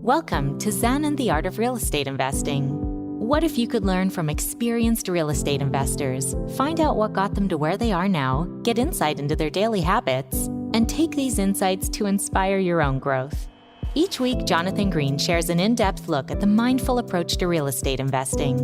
Welcome to Zen and the Art of Real Estate Investing. What if you could learn from experienced real estate investors, find out what got them to where they are now, get insight into their daily habits, and take these insights to inspire your own growth? Each week, Jonathan Green shares an in-depth look at the mindful approach to real estate investing.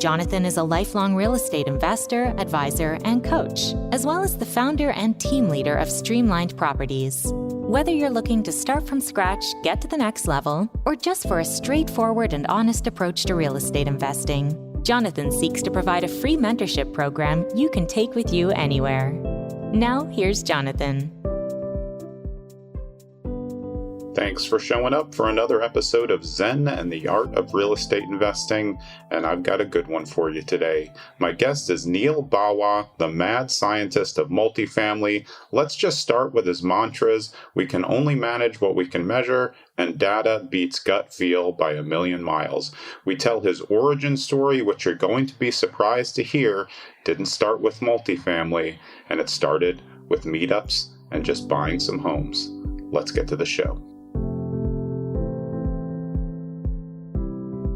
Jonathan is a lifelong real estate investor, advisor, and coach, as well as the founder and team leader of Streamlined Properties. Whether you're looking to start from scratch, get to the next level, or just for a straightforward and honest approach to real estate investing, Jonathan seeks to provide a free mentorship program you can take with you anywhere. Now, here's Jonathan. Thanks for showing up for another episode of Zen and the Art of Real Estate Investing, and I've got a good one for you today. My guest is Neal Bawa, the mad scientist of multifamily. Let's just start with his mantras. We can only manage what we can measure, and data beats gut feel by a million miles. We tell his origin story, which you're going to be surprised to hear, didn't start with multifamily, and it started with meetups and just buying some homes. Let's get to the show.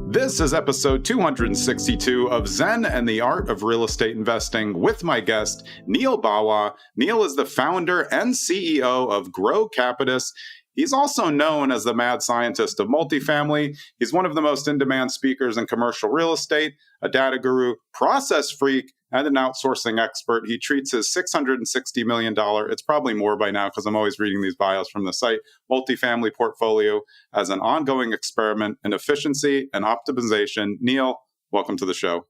This is episode 262 of Zen and the Art of Real Estate Investing with my guest, Neal Bawa. Neal is the founder and CEO of Grocapitus. He's also known as the mad scientist of multifamily. He's one of the most in-demand speakers in commercial real estate, a data guru, process freak, and an outsourcing expert. He treats his $660 million, it's probably more by now because I'm always reading these bios from the site, multifamily portfolio as an ongoing experiment in efficiency and optimization. Neal, welcome to the show.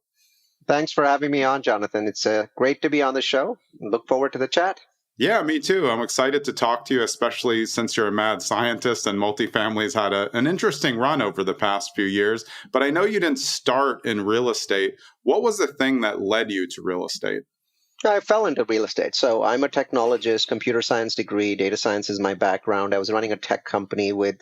Thanks for having me on, Jonathan. It's great to be on the show. Look forward to the chat. Yeah, me too. I'm excited to talk to you, especially since you're a mad scientist and multifamily's had an interesting run over the past few years. But I know you didn't start in real estate. What was the thing that led you to real estate? I fell into real estate. So I'm a technologist, computer science degree, data science is my background. I was running a tech company with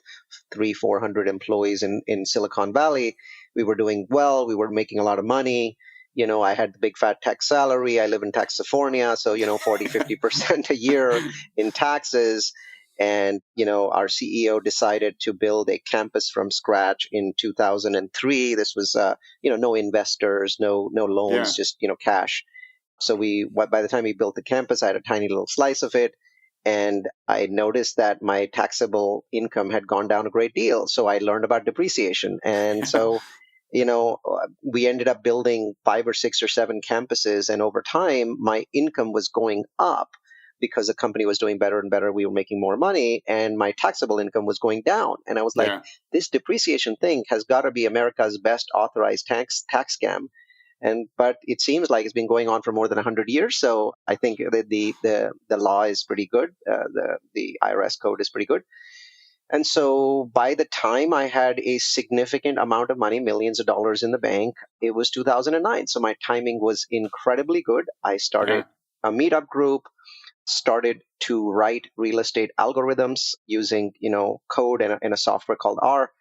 300-400 employees in Silicon Valley. We were doing well. We were making a lot of money. You know, I had the big fat tax salary. I live in California, so, 40-50% a year in taxes. And, our CEO decided to build a campus from scratch in 2003. This was, no investors, no loans, just, cash. So by the time we built the campus, I had a tiny little slice of it. And I noticed that my taxable income had gone down a great deal. So I learned about depreciation. And so we ended up building 5 or 6 or 7 campuses. And over time, my income was going up because the company was doing better and better. We were making more money and my taxable income was going down. And I was like, This depreciation thing has got to be America's best authorized tax scam. But it seems like it's been going on for more than 100 years. So I think the law is pretty good. The IRS code is pretty good. And so by the time I had a significant amount of money, millions of dollars in the bank, it was 2009. So my timing was incredibly good. I started a meetup group, started to write real estate algorithms using, code and a software called R,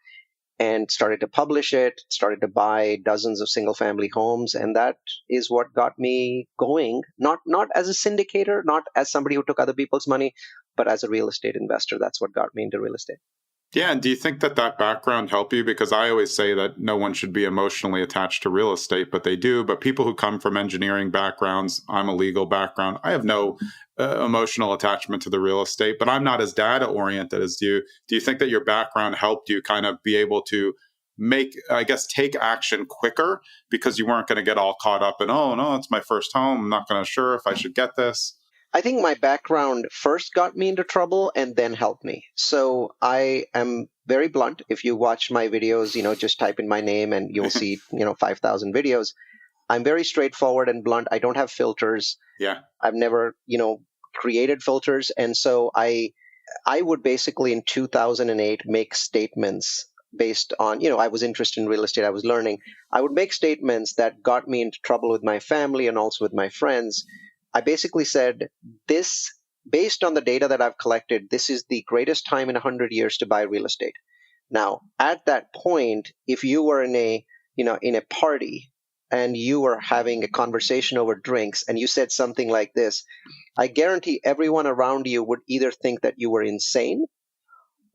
and started to publish it, started to buy dozens of single family homes. And that is what got me going, not as a syndicator, not as somebody who took other people's money, but as a real estate investor. That's what got me into real estate. Yeah, and do you think that background helped you? Because I always say that no one should be emotionally attached to real estate, but they do. But people who come from engineering backgrounds, I'm a legal background, I have no emotional attachment to the real estate, but I'm not as data oriented as you. Do you think that your background helped you kind of be able to take action quicker because you weren't going to get all caught up in, oh, no, it's my first home. I'm not going to sure if I should get this. I think my background first got me into trouble and then helped me. So I am very blunt. If you watch my videos, just type in my name and you'll see, 5,000 videos. I'm very straightforward and blunt. I don't have filters. Yeah. I've never, created filters. And so I would basically in 2008 make statements based on, I was interested in real estate. I was learning. I would make statements that got me into trouble with my family and also with my friends. I basically said, based on the data that I've collected, this is the greatest time in 100 years to buy real estate. Now, at that point, if you were in a party and you were having a conversation over drinks and you said something like this, I guarantee everyone around you would either think that you were insane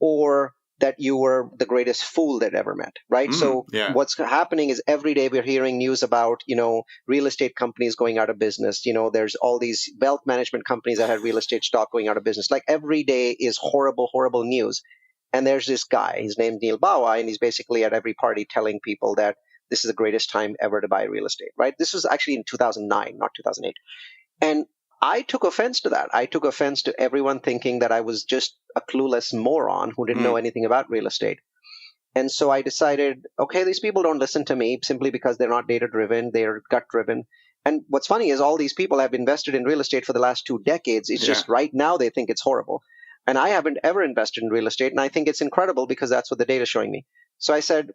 or that you were the greatest fool they'd ever met, right? So what's happening is every day we're hearing news about, real estate companies going out of business. There's all these wealth management companies that had real estate stock going out of business. Like every day is horrible, horrible news. And there's this guy, his name's Neal Bawa, and he's basically at every party telling people that this is the greatest time ever to buy real estate, right? This was actually in 2009, not 2008. And I took offense to that. I took offense to everyone thinking that I was just a clueless moron who didn't know anything about real estate. And so I decided, okay, these people don't listen to me simply because they're not data-driven, they're gut-driven. And what's funny is all these people have invested in real estate for the last 2 decades. It's just right now they think it's horrible. And I haven't ever invested in real estate, and I think it's incredible because that's what the data is showing me. So I said,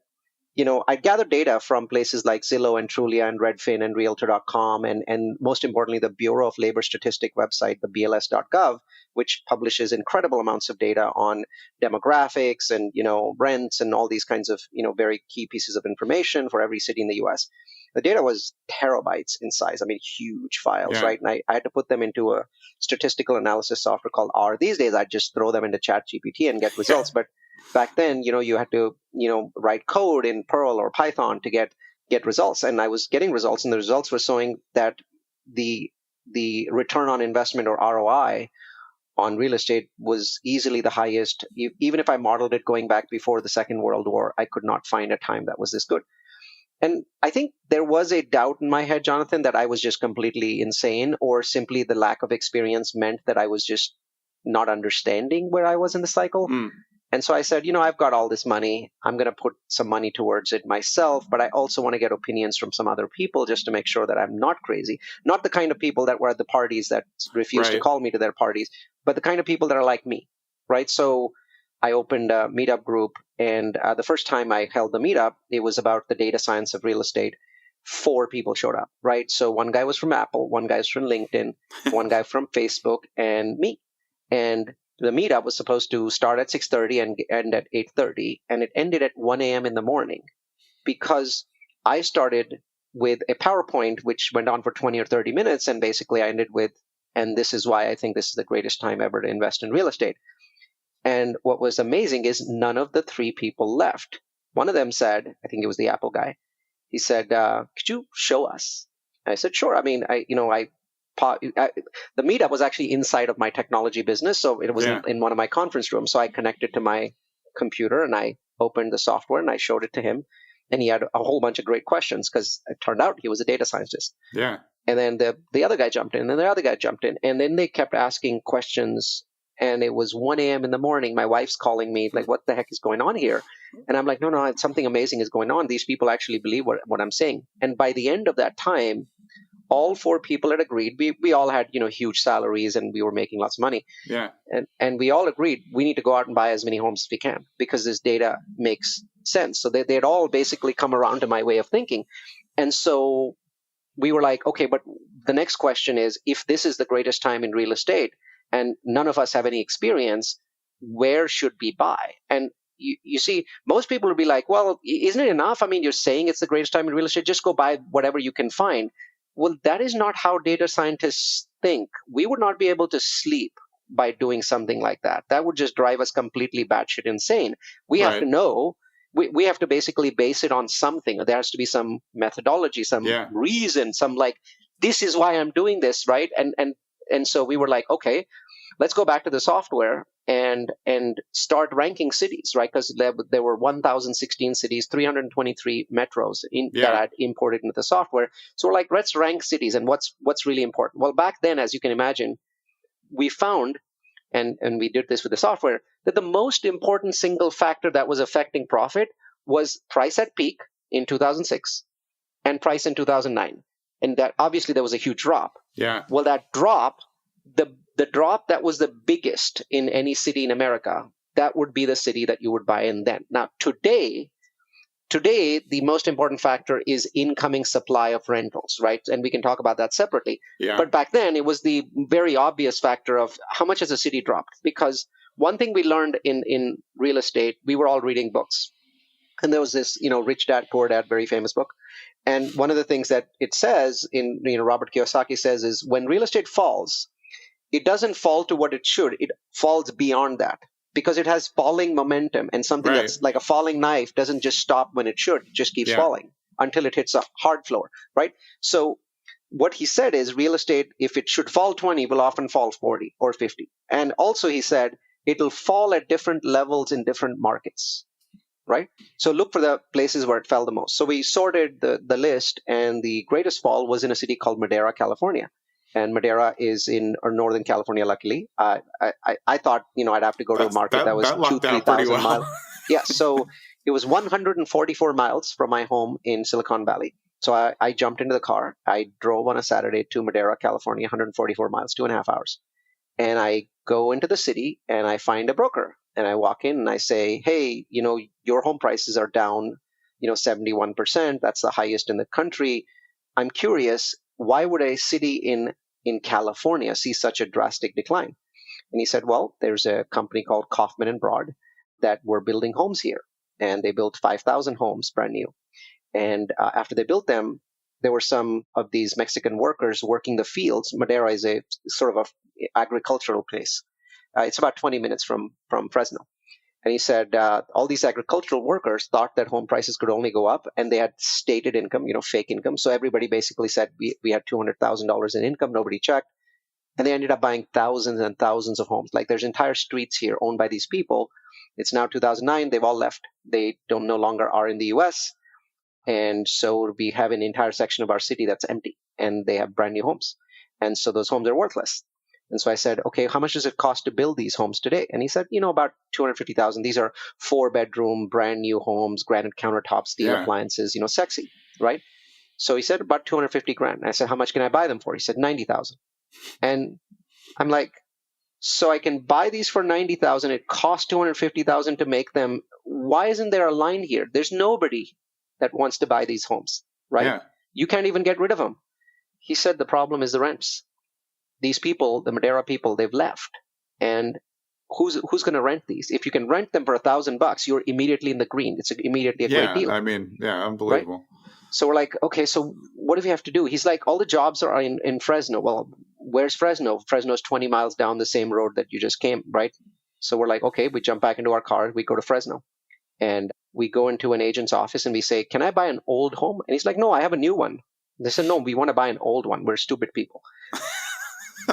I gathered data from places like Zillow and Trulia and Redfin and Realtor.com and most importantly, the Bureau of Labor Statistic website, the BLS.gov, which publishes incredible amounts of data on demographics and, rents and all these kinds of, very key pieces of information for every city in the U.S. The data was terabytes in size. I mean, huge files, right? And I had to put them into a statistical analysis software called R. These days, I just throw them into ChatGPT and get results. But back then, you had to, write code in Perl or Python to get results. And I was getting results, and the results were showing that the return on investment or ROI on real estate was easily the highest. Even if I modeled it going back before the Second World War, I could not find a time that was this good. And I think there was a doubt in my head, Jonathan, that I was just completely insane, or simply the lack of experience meant that I was just not understanding where I was in the cycle. And so I said, I've got all this money. I'm going to put some money towards it myself, but I also want to get opinions from some other people just to make sure that I'm not crazy. Not the kind of people that were at the parties that refused to call me to their parties, but the kind of people that are like me, right? So I opened a meetup group, and the first time I held the meetup, it was about the data science of real estate. 4 people showed up, right? So one guy was from Apple, one guy was from LinkedIn, one guy from Facebook, and me. And the meetup was supposed to start at 6:30 and end at 8:30, and it ended at 1 a.m. in the morning because I started with a PowerPoint which went on for 20 or 30 minutes, and basically I ended with, and this is why I think this is the greatest time ever to invest in real estate. And what was amazing is none of the 3 people left. One of them said, I think it was the Apple guy, he said, could you show us? And I said, sure. I mean, the meetup was actually inside of my technology business, so it was in one of my conference rooms. So I connected to my computer and I opened the software and I showed it to him, and he had a whole bunch of great questions because it turned out he was a data scientist. And then the other guy jumped in, and the other guy jumped in, and then they kept asking questions. And it was 1 a.m. in the morning. My wife's calling me, like, what the heck is going on here? And I'm like, no, something amazing is going on. These people actually believe what I'm saying. And by the end of that time, all 4 people had agreed. We all had, huge salaries, and we were making lots of money. And we all agreed we need to go out and buy as many homes as we can because this data makes sense. So they had all basically come around to my way of thinking. And so we were like, okay, but the next question is, if this is the greatest time in real estate and none of us have any experience, where should we buy? And you see, most people would be like, well, isn't it enough? I mean, you're saying it's the greatest time in real estate. Just go buy whatever you can find. Well, that is not how data scientists think. We would not be able to sleep by doing something like that. That would just drive us completely batshit insane. We have to know. We have to basically base it on something. There has to be some methodology, some reason, some like, this is why I'm doing this, right? And so we were like, okay, let's go back to the software and start ranking cities, right? Because there were 1,016 cities, 323 metros that I'd imported into the software. So we're like, let's rank cities and what's really important. Well, back then, as you can imagine, we found, and we did this with the software, that the most important single factor that was affecting profit was price at peak in 2006 and price in 2009. And that obviously there was a huge drop. Well, that drop, the drop that was the biggest in any city in America, that would be the city that you would buy in then. Now, today, the most important factor is incoming supply of rentals, right? And we can talk about that separately. But back then, it was the very obvious factor of how much has a city dropped? Because one thing we learned in real estate, we were all reading books. And there was this, Rich Dad, Poor Dad, very famous book. And one of the things that it says in, Robert Kiyosaki says is when real estate falls, it doesn't fall to what it should. It falls beyond that. because it has falling momentum, and something Right. that's like a falling knife doesn't just stop when it should. It just keeps Yeah. falling until it hits a hard floor, right? So what he said is real estate, if it should fall 20, will often fall 40 or 50. And also he said it'll fall at different levels in different markets, right? So look for the places where it fell the most. So we sorted the list, and the greatest fall was in a city called Madera, California. And Madera is in Northern California, luckily. I thought, I'd have to go to a market that was that 2,000, lucked out pretty 3,000 well. miles. Yeah, so it was 144 miles from my home in Silicon Valley. So I jumped into the car. I drove on a Saturday to Madera, California, 144 miles, 2.5 hours. And I go into the city and I find a broker. And I walk in and I say, hey, your home prices are down, 71%. That's the highest in the country. I'm curious, why would a city in California see such a drastic decline? And he said, well, there's a company called Kaufman and Broad that were building homes here. And they built 5,000 homes brand new. And after they built them, there were some of these Mexican workers working the fields. Madera is a sort of a agricultural place. It's about 20 minutes from Fresno. And he said all these agricultural workers thought that home prices could only go up, and they had stated income, fake income. So everybody basically said we had $200,000 in income. Nobody checked. And they ended up buying thousands and thousands of homes. Like there's entire streets here owned by these people. It's now 2009. They've all left. They no longer are in the U.S. And so we have an entire section of our city that's empty, and they have brand new homes. And so those homes are worthless. And so I said, okay, how much does it cost to build these homes today? And he said, about $250,000. These are 4-bedroom, brand new homes, granite countertops, steel appliances, sexy, right? So he said about $250,000. And I said, how much can I buy them for? He said $90,000. And I'm like, so I can buy these for $90,000. It costs $250,000 to make them. Why isn't there a line here? There's nobody that wants to buy these homes, right? Yeah. You can't even get rid of them. He said the problem is the rents. These people, the Madera people, they've left. And who's going to rent these? If you can rent them for $1,000, you're immediately in the green. It's immediately a great deal. I mean, unbelievable. Right? So we're like, okay, so what do we have to do? He's like, all the jobs are in Fresno. Well, where's Fresno? Fresno's 20 miles down the same road that you just came, right? So we're like, okay, we jump back into our car. We go to Fresno. And we go into an agent's office and we say, can I buy an old home? And he's like, no, I have a new one. They said, no, we want to buy an old one. We're stupid people.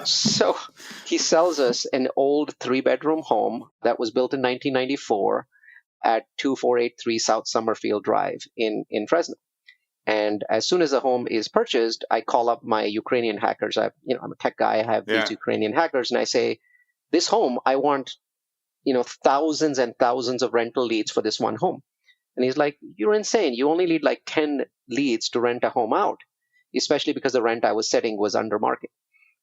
So he sells us an old 3-bedroom home that was built in 1994 at 2483 South Summerfield Drive in Fresno. And as soon as the home is purchased, I call up my Ukrainian hackers. I'm a tech guy. I have these Ukrainian hackers, and I say, this home, I want, thousands and thousands of rental leads for this one home. And he's like, you're insane. You only need like 10 leads to rent a home out, especially because the rent I was setting was under market.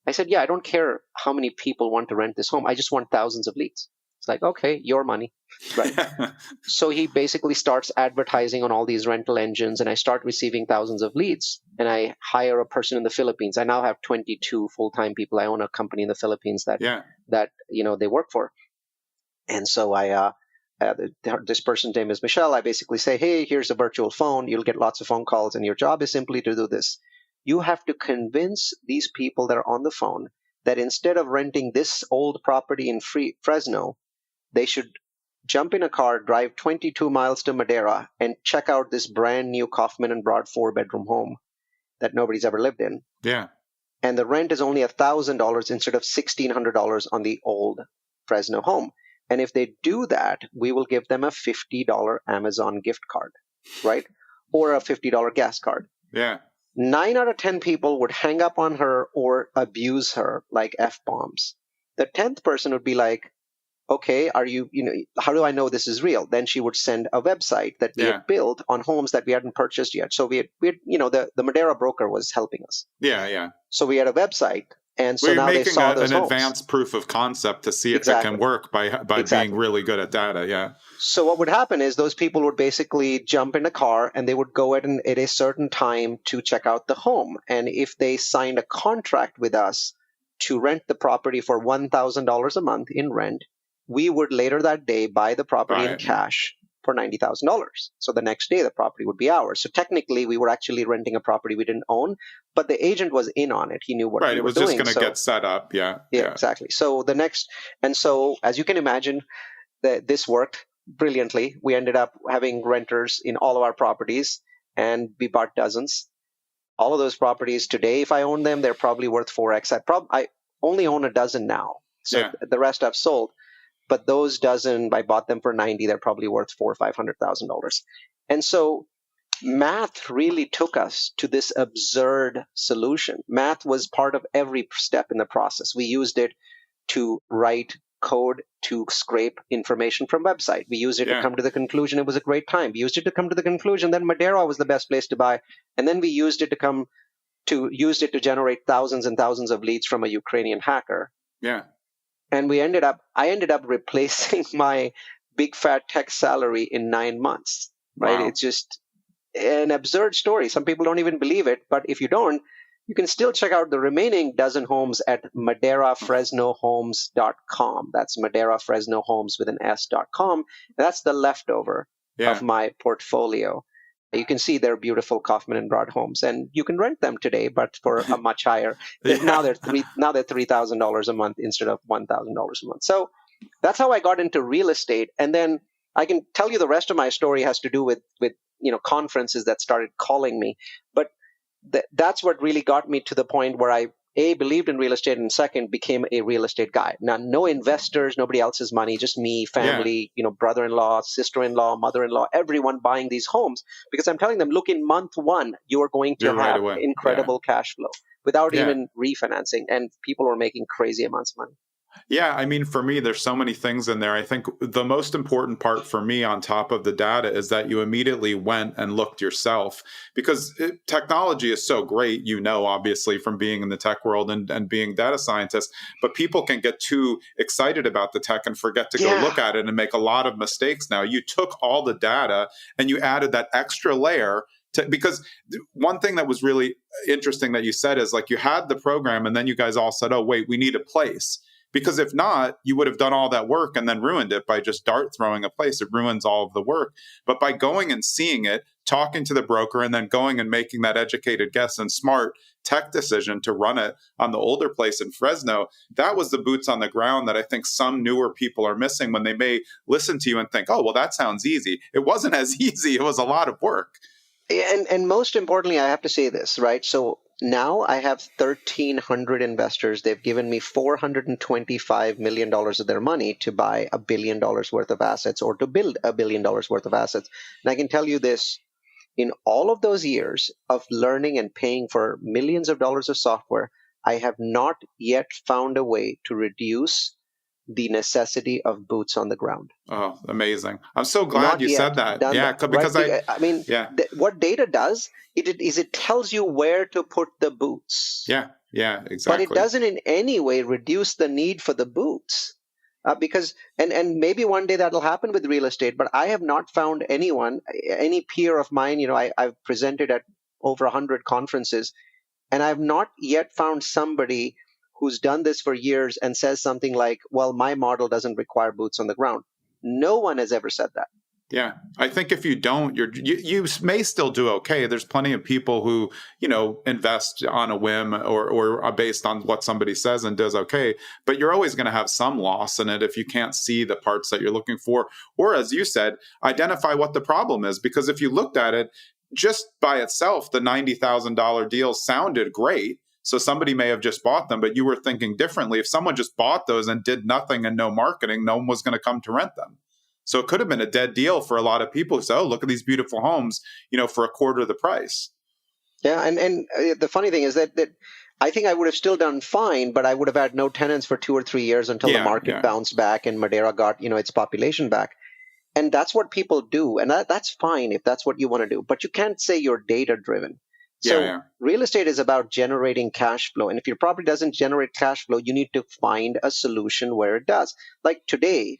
I said, yeah, I don't care how many people want to rent this home. I just want thousands of leads. It's like, okay, your money. Right. So he basically starts advertising on all these rental engines, and I start receiving thousands of leads. And I hire a person in the Philippines. I now have 22 full-time people. I own a company in the Philippines that they work for. And so this person's name is Michelle. I basically say, hey, here's a virtual phone. You'll get lots of phone calls, and your job is simply to do this. You have to convince these people that are on the phone that instead of renting this old property in Fresno, they should jump in a car, drive 22 miles to Madera, and check out this brand new Kaufman and Broad 4-bedroom home that nobody's ever lived in. Yeah. And the rent is only $1,000 instead of $1,600 on the old Fresno home. And if they do that, we will give them a $50 Amazon gift card, right? Or a $50 gas card. Yeah. 9 out of 10 people would hang up on her or abuse her like F-bombs. The 10th person would be like, okay, how do I know this is real? Then she would send a website that we had built on homes that we hadn't purchased yet. So we had the Madera broker was helping us. Yeah, yeah. So we had a website. And so now they saw those homes. An advanced proof of concept to see if it can work by being really good at data. Yeah. So what would happen is those people would basically jump in a car and they would go at a certain time to check out the home. And if they signed a contract with us to rent the property for $1,000 a month in rent, we would later that day buy the property in cash for $90,000. So the next day the property would be ours. So technically we were actually renting a property we didn't own, but the agent was in on it. He knew what we were doing. It was just going to get set up. Yeah. Yeah, exactly. So so as you can imagine, this worked brilliantly. We ended up having renters in all of our properties, and we bought dozens. All of those properties today, if I own them, they're probably worth 4x. I only own a dozen now, so the rest I've sold. But those dozen, I bought them for 90. They're probably worth $400,000 or $500,000. And so math really took us to this absurd solution. Math was part of every step in the process. We used it to write code to scrape information from website. We used it to come to the conclusion it was a great time. We used it to come to the conclusion that Madera was the best place to buy. And then we used it to generate thousands and thousands of leads from a Ukrainian hacker. Yeah. And I ended up replacing my big fat tech salary in 9 months. Right? Wow. It's just an absurd story. Some people don't even believe it, but if you don't, you can still check out the remaining dozen homes at maderafresnohomes.com. That's Madera Fresno Homes with an S.com. That's the leftover of my portfolio. You can see they're beautiful Kaufman and Broad homes, and you can rent them today, but for a much higher. Now they're $3,000 a month instead of $1,000 a month. So that's how I got into real estate, and then I can tell you the rest of my story has to do with conferences that started calling me, but that's what really got me to the point where I believed in real estate, and second, became a real estate guy. Now, no investors, nobody else's money, just me, family, brother-in-law, sister-in-law, mother-in-law, everyone buying these homes, because I'm telling them, look, in month one, you are going to have incredible cash flow without even refinancing, and people are making crazy amounts of money. Yeah, I mean, for me, there's so many things in there. I think the most important part for me on top of the data is that you immediately went and looked yourself, because technology is so great, obviously from being in the tech world and being data scientists, but people can get too excited about the tech and forget to go look at it and make a lot of mistakes. Now, you took all the data and you added that extra layer because one thing that was really interesting that you said is like you had the program and then you guys all said, oh, wait, we need a place. Because if not, you would have done all that work and then ruined it by just dart throwing a place. It ruins all of the work. But by going and seeing it, talking to the broker, and then going and making that educated guess and smart tech decision to run it on the older place in Fresno, that was the boots on the ground that I think some newer people are missing when they may listen to you and think, oh, well, that sounds easy. It wasn't as easy. It was a lot of work. And most importantly, I have to say this, right? So now I have 1,300 investors. They've given me $425 million of their money to buy $1 billion worth of assets or to build $1 billion worth of assets. And I can tell you this, in all of those years of learning and paying for millions of dollars of software, I have not yet found a way to reduce the necessity of boots on the ground. Oh, amazing. I'm so glad you said that. Yeah, because what data does is it tells you where to put the boots. Yeah, exactly. But it doesn't in any way reduce the need for the boots. Because maybe one day that'll happen with real estate, but I have not found anyone, any peer of mine, I've presented at over 100 conferences, and I've not yet found somebody who's done this for years and says something like, well, my model doesn't require boots on the ground. No one has ever said that. Yeah, I think if you don't, you may still do okay. There's plenty of people who, invest on a whim or based on what somebody says and does okay. But you're always going to have some loss in it if you can't see the parts that you're looking for. Or as you said, identify what the problem is. Because if you looked at it just by itself, the $90,000 deal sounded great. So somebody may have just bought them, but you were thinking differently. If someone just bought those and did nothing and no marketing, no one was going to come to rent them. So it could have been a dead deal for a lot of people who say, oh, look at these beautiful homes, for a quarter of the price. Yeah. And the funny thing is that I think I would have still done fine, but I would have had no tenants for 2 or 3 years until the market bounced back and Madera got, its population back. And that's what people do. And that's fine if that's what you want to do, but you can't say you're data driven. So real estate is about generating cash flow. And if your property doesn't generate cash flow, you need to find a solution where it does. Like today,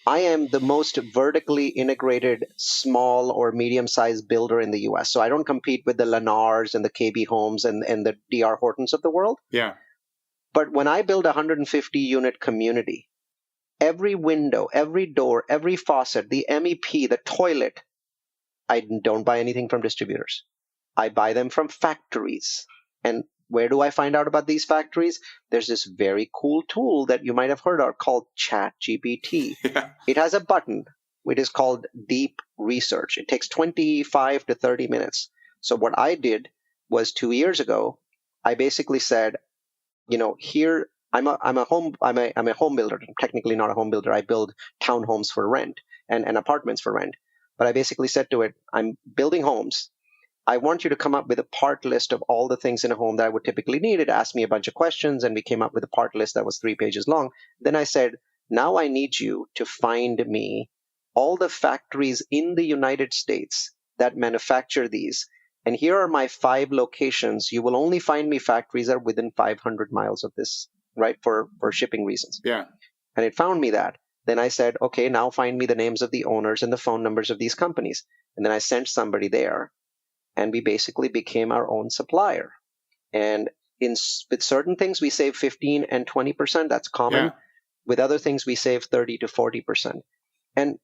I am the most vertically integrated small or medium-sized builder in the U.S. So I don't compete with the Lennars and the KB Homes and the D.R. Hortons of the world. Yeah. But when I build a 150-unit community, every window, every door, every faucet, the MEP, the toilet, I don't buy anything from distributors. I buy them from factories. And Where do I find out about these factories? There's this very cool tool that you might have heard of called ChatGPT. Yeah. It has a button. It is called Deep Research. It takes 25 to 30 minutes. So what I did was 2 years ago, I basically said, here I'm a home builder. I'm technically not a home builder. I build townhomes for rent and apartments for rent. But I basically said to it, I'm building homes. I want you to come up with a part list of all the things in a home that I would typically need. It asked me a bunch of questions, and we came up with a part list that was 3 pages long. Then I said, now I need you to find me all the factories in the United States that manufacture these. And here are my 5 locations. You will only find me factories that are within 500 miles of this, right, for shipping reasons. Yeah. And it found me that. Then I said, okay, now find me the names of the owners and the phone numbers of these companies. And then I sent somebody there, and we basically became our own supplier. And with certain things, we save 15 and 20%. That's common. Yeah. With other things, we save 30 to 40%. And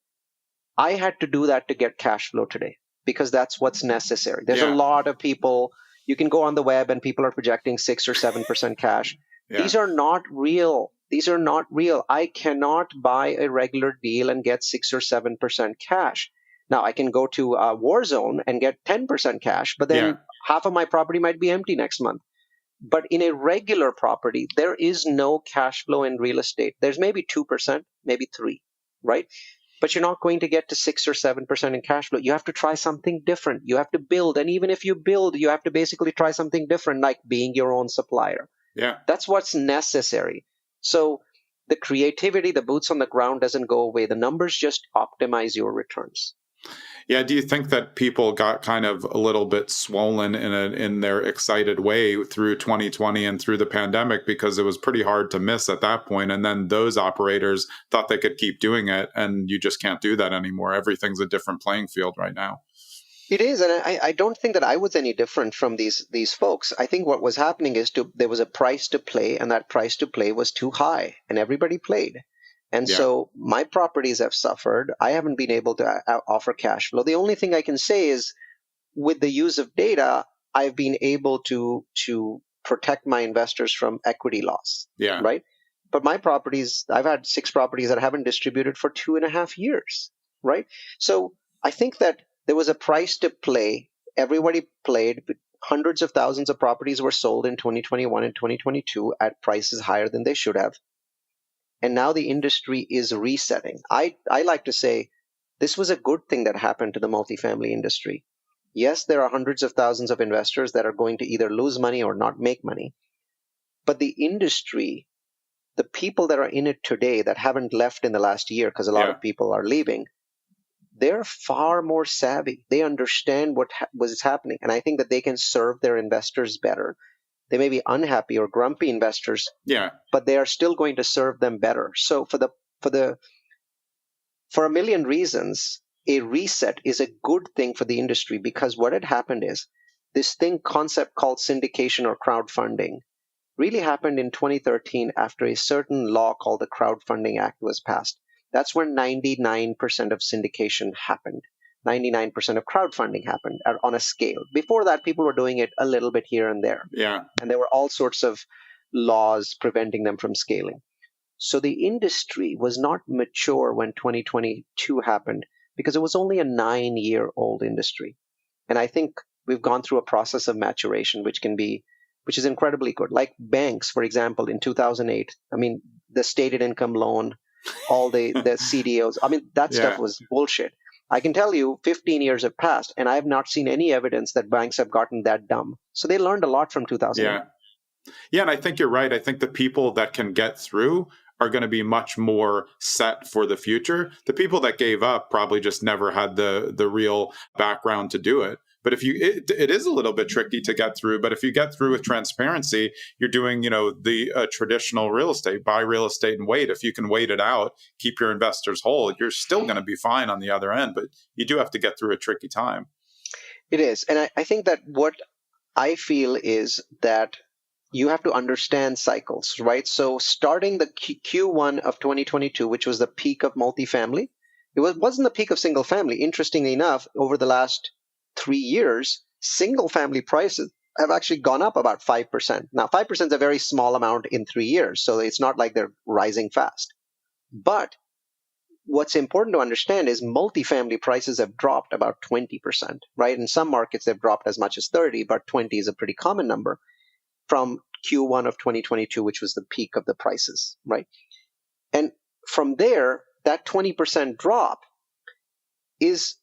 I had to do that to get cash flow today because that's what's necessary. There's a lot of people, you can go on the web and people are projecting 6 or 7% cash. Yeah. These are not real. These are not real. I cannot buy a regular deal and get 6 or 7% cash. Now, I can go to a war zone and get 10% cash, but then half of my property might be empty next month. But in a regular property, there is no cash flow in real estate. There's maybe 2%, maybe 3%, right? But you're not going to get to 6 or 7% in cash flow. You have to try something different. You have to build. And even if you build, you have to basically try something different, like being your own supplier. Yeah. That's what's necessary. So the creativity, the boots on the ground doesn't go away. The numbers just optimize your returns. Yeah. Do you think that people got kind of a little bit swollen in their excited way through 2020 and through the pandemic because it was pretty hard to miss at that point? And then those operators thought they could keep doing it, and you just can't do that anymore. Everything's a different playing field right now. It is, and I don't think that I was any different from these folks. I think what was happening is there was a price to play, and that price to play was too high, and everybody played. And so my properties have suffered. I haven't been able to offer cash flow. The only thing I can say is with the use of data, I've been able to protect my investors from equity loss. Yeah. Right. But my properties, I've had 6 properties that I haven't distributed for 2.5 years. Right. So I think that there was a price to play. Everybody played. Hundreds of thousands of properties were sold in 2021 and 2022 at prices higher than they should have. And now the industry is resetting. I like to say this was a good thing that happened to the multifamily industry. Yes, there are hundreds of thousands of investors that are going to either lose money or not make money. But the industry, the people that are in it today that haven't left in the last year, because a lot of people are leaving, they're far more savvy. They understand what was happening. And I think that they can serve their investors better. They may be unhappy or grumpy investors, but they are still going to serve them better. So for a million reasons, a reset is a good thing for the industry, because what had happened is this concept called syndication or crowdfunding really happened in 2013 after a certain law called the Crowdfunding Act was passed. That's when 99% of syndication happened. 99% of crowdfunding happened on a scale. Before that, people were doing it a little bit here and there. Yeah. And there were all sorts of laws preventing them from scaling. So the industry was not mature when 2022 happened because it was only a 9-year-old industry. And I think we've gone through a process of maturation, which is incredibly good. Like banks, for example, in 2008, I mean, the stated income loan, all the CDOs, I mean, that stuff was bullshit. I can tell you 15 years have passed, and I have not seen any evidence that banks have gotten that dumb. So they learned a lot from 2008. Yeah, and I think you're right. I think the people that can get through are going to be much more set for the future. The people that gave up probably just never had the real background to do it. But if it is a little bit tricky to get through. But if you get through with transparency, you're doing, the traditional real estate, buy real estate and wait. If you can wait it out, keep your investors whole, you're still going to be fine on the other end. But you do have to get through a tricky time. It is. And I think that what I feel is that you have to understand cycles, right? So starting the Q1 of 2022, which was the peak of multifamily, it wasn't the peak of single family. Interestingly enough, over the last 3 years, single family prices have actually gone up about 5%. Now, 5% is a very small amount in 3 years, so it's not like they're rising fast. But what's important to understand is multifamily prices have dropped about 20%, right? In some markets, they've dropped as much as 30, but 20 is a pretty common number from Q1 of 2022, which was the peak of the prices, right? And from there, that 20% drop is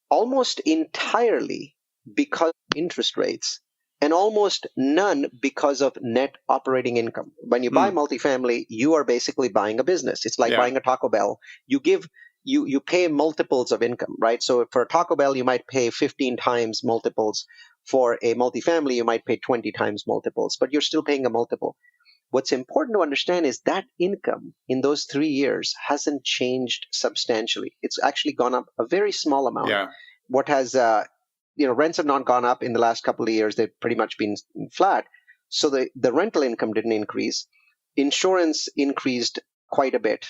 almost entirely because of interest rates and almost none because of net operating income. When you buy multifamily, you are basically buying a business. It's like buying a Taco Bell. You pay multiples of income, right? So for a Taco Bell, you might pay 15 times multiples. For a multifamily, you might pay 20 times multiples, but you're still paying a multiple. What's important to understand is that income in those 3 years hasn't changed substantially. It's actually gone up a very small amount. Yeah. What has, rents have not gone up in the last couple of years. They've pretty much been flat. So the rental income didn't increase. Insurance increased quite a bit.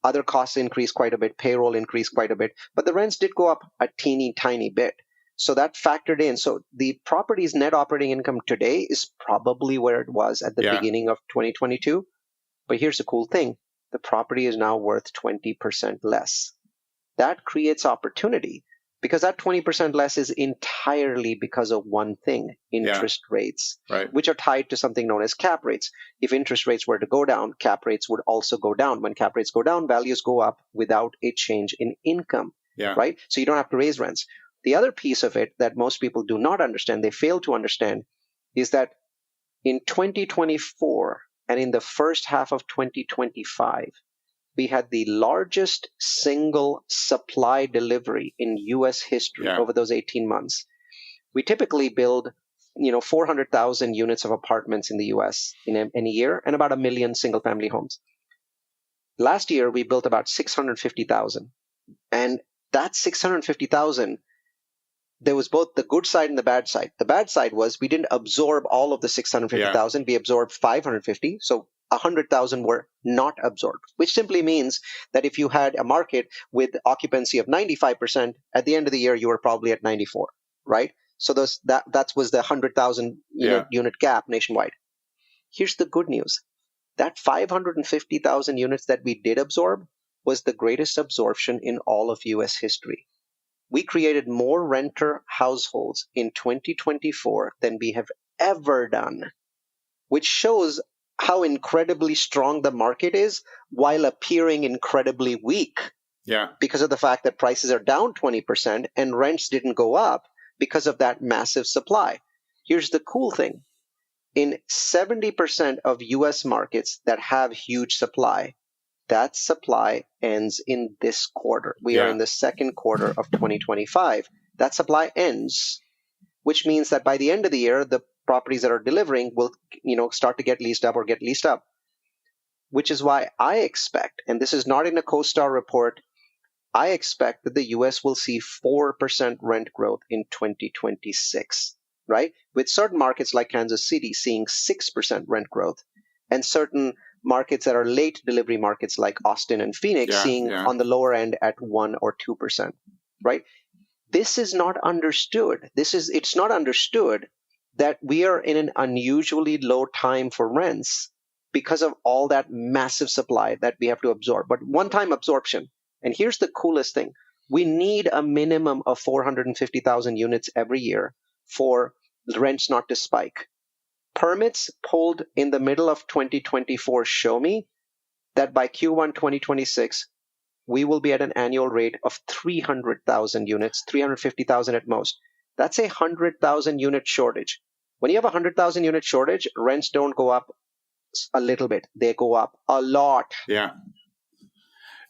Other costs increased quite a bit. Payroll increased quite a bit. But the rents did go up a teeny tiny bit. So that factored in. So the property's net operating income today is probably where it was at the beginning of 2022. But here's the cool thing. The property is now worth 20% less. That creates opportunity because that 20% less is entirely because of one thing, interest rates, right, which are tied to something known as cap rates. If interest rates were to go down, cap rates would also go down. When cap rates go down, values go up without a change in income, right? So you don't have to raise rents. The other piece of it that most people do not understand, they fail to understand, is that in 2024 and in the first half of 2025, we had the largest single supply delivery in U.S. history over those 18 months. We typically build, 400,000 units of apartments in the U.S. in a year and about 1 million single-family homes. Last year, we built about 650,000. And that 650,000, there was both the good side and the bad side. The bad side was we didn't absorb all of the 650,000. We absorbed 550. So 100,000 were not absorbed, which simply means that if you had a market with occupancy of 95%, at the end of the year, you were probably at 94, right? So that was the 100,000 unit gap nationwide. Here's the good news. That 550,000 units that we did absorb was the greatest absorption in all of U.S. history. We created more renter households in 2024 than we have ever done, which shows how incredibly strong the market is while appearing incredibly weak. Yeah. Because of the fact that prices are down 20% and rents didn't go up because of that massive supply. Here's the cool thing. In 70% of US markets that have huge supply, that supply ends in this quarter. We are in the second quarter of 2025. That supply ends, which means that by the end of the year, the properties that are delivering will, start to get leased up or get leased up. Which is why I expect, and this is not in a CoStar report, I expect that the US will see 4% rent growth in 2026, right? With certain markets like Kansas City seeing 6% rent growth, and certain markets that are late delivery markets like Austin and Phoenix seeing on the lower end at 1 or 2%, right? This is not understood. It's not understood that we are in an unusually low time for rents because of all that massive supply that we have to absorb. But one-time absorption. And here's the coolest thing. We need a minimum of 450,000 units every year for rents not to spike. Permits pulled in the middle of 2024 show me that by Q1 2026, we will be at an annual rate of 300,000 units, 350,000 at most. That's a 100,000 unit shortage. When you have a 100,000 unit shortage, rents don't go up a little bit. They go up a lot. Yeah.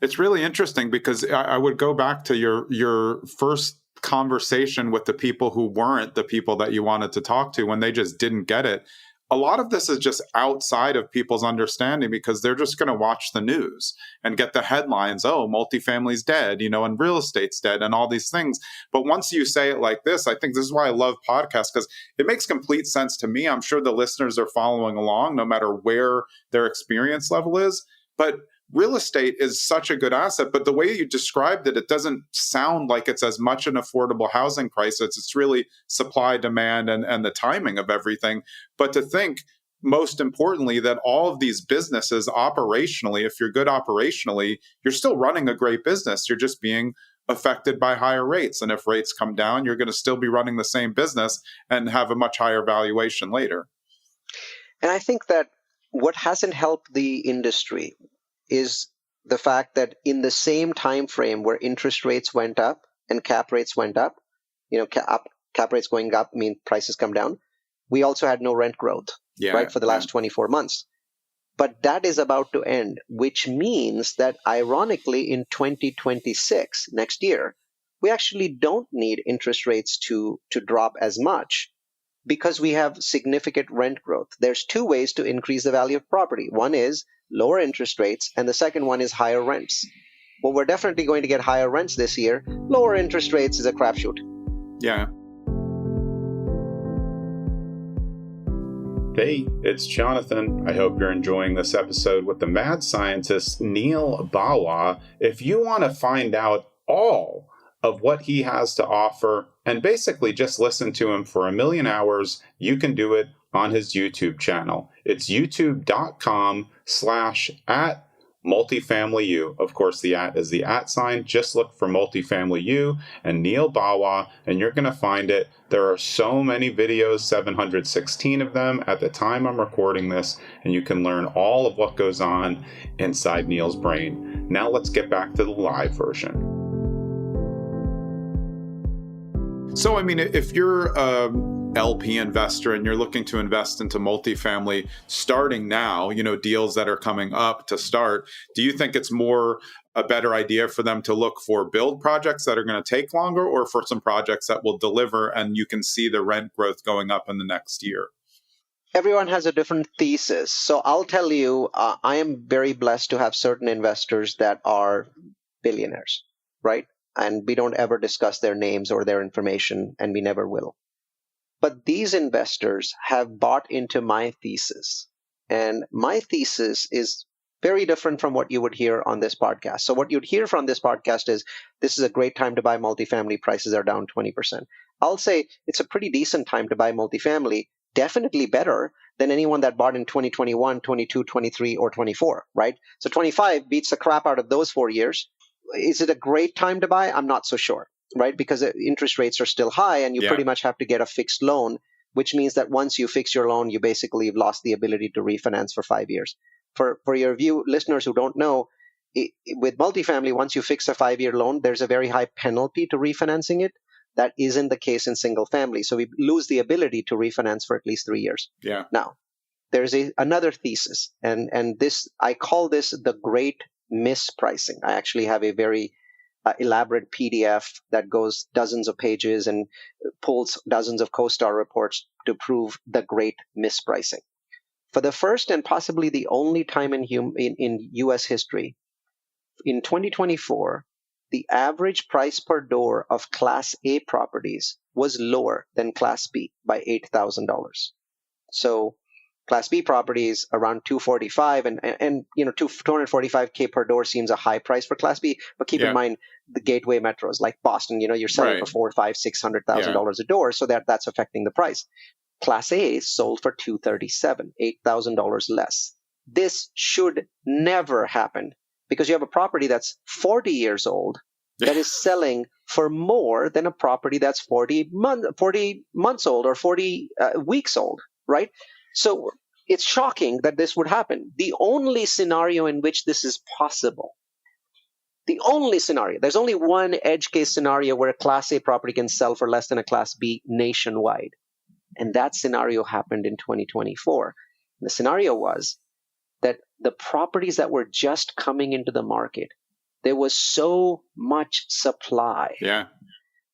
It's really interesting because I would go back to your first conversation with the people who weren't the people that you wanted to talk to when they just didn't get it. A lot of this is just outside of people's understanding because they're just going to watch the news and get the headlines, oh, multifamily's dead, and real estate's dead and all these things. But once you say it like this, I think this is why I love podcasts because it makes complete sense to me. I'm sure the listeners are following along no matter where their experience level is. But real estate is such a good asset, but the way you described it, it doesn't sound like it's as much an affordable housing price. It's really supply, demand, and the timing of everything. But to think, most importantly, that all of these businesses operationally, if you're good operationally, you're still running a great business. You're just being affected by higher rates. And if rates come down, you're going to still be running the same business and have a much higher valuation later. And I think that what hasn't helped the industry is the fact that in the same time frame where interest rates went up and cap rates went up, cap rates going up mean prices come down. We also had no rent growth, right, for the last 24 months. But that is about to end, which means that ironically in 2026, next year, we actually don't need interest rates to drop as much because we have significant rent growth. There's two ways to increase the value of property. One is lower interest rates, and the second one is higher rents. Well, we're definitely going to get higher rents this year. Lower interest rates is a crapshoot. Yeah. Hey, it's Jonathan. I hope you're enjoying this episode with the mad scientist Neal Bawa. If you want to find out all of what he has to offer and basically just listen to him for 1,000,000 hours, you can do it on his YouTube channel. It's youtube.com/@multifamilyu. Of course, the @ is the @sign. Just look for multifamilyu and Neal Bawa, and you're going to find it. There are so many videos, 716 of them at the time I'm recording this, and you can learn all of what goes on inside Neal's brain. Now let's get back to the live version. So, I mean, if you're LP investor and you're looking to invest into multifamily starting now, deals that are coming up to start, do you think it's more a better idea for them to look for build projects that are going to take longer, or for some projects that will deliver and you can see the rent growth going up in the next year? Everyone has a different thesis. So I'll tell you, I am very blessed to have certain investors that are billionaires, right? And we don't ever discuss their names or their information, and we never will. But these investors have bought into my thesis. And my thesis is very different from what you would hear on this podcast. So what you'd hear from this podcast is, this is a great time to buy multifamily. Prices are down 20%. I'll say it's a pretty decent time to buy multifamily, definitely better than anyone that bought in 2021, 22, 23, or 24, right? So 25 beats the crap out of those 4 years. Is it a great time to buy? I'm not so sure, right? Because interest rates are still high and you pretty much have to get a fixed loan, which means that once you fix your loan, you basically have lost the ability to refinance for 5 years. For your listeners who don't know, with multifamily, once you fix a 5-year loan, there's a very high penalty to refinancing it. That isn't the case in single family. So we lose the ability to refinance for at least 3 years. Yeah. Now, there's another thesis, and this, I call this the great mispricing. I actually have a very elaborate PDF that goes dozens of pages and pulls dozens of CoStar reports to prove the great mispricing. For the first and possibly the only time in U.S. history, in 2024, the average price per door of Class A properties was lower than Class B by $8,000. So Class B properties around 245 and $245K per door seems a high price for Class B, but keep in mind the gateway metros like Boston, you're selling for $400,000, $500,000, $600,000 a door, so that's affecting the price. Class A sold for $237, $8,000 less. This should never happen because you have a property that's 40 years old that is selling for more than a property that's 40 months old or 40 weeks old, right? So it's shocking that this would happen. The only scenario in which this is possible, there's only one edge case scenario where a Class A property can sell for less than a Class B nationwide. And that scenario happened in 2024. The scenario was that the properties that were just coming into the market, there was so much supply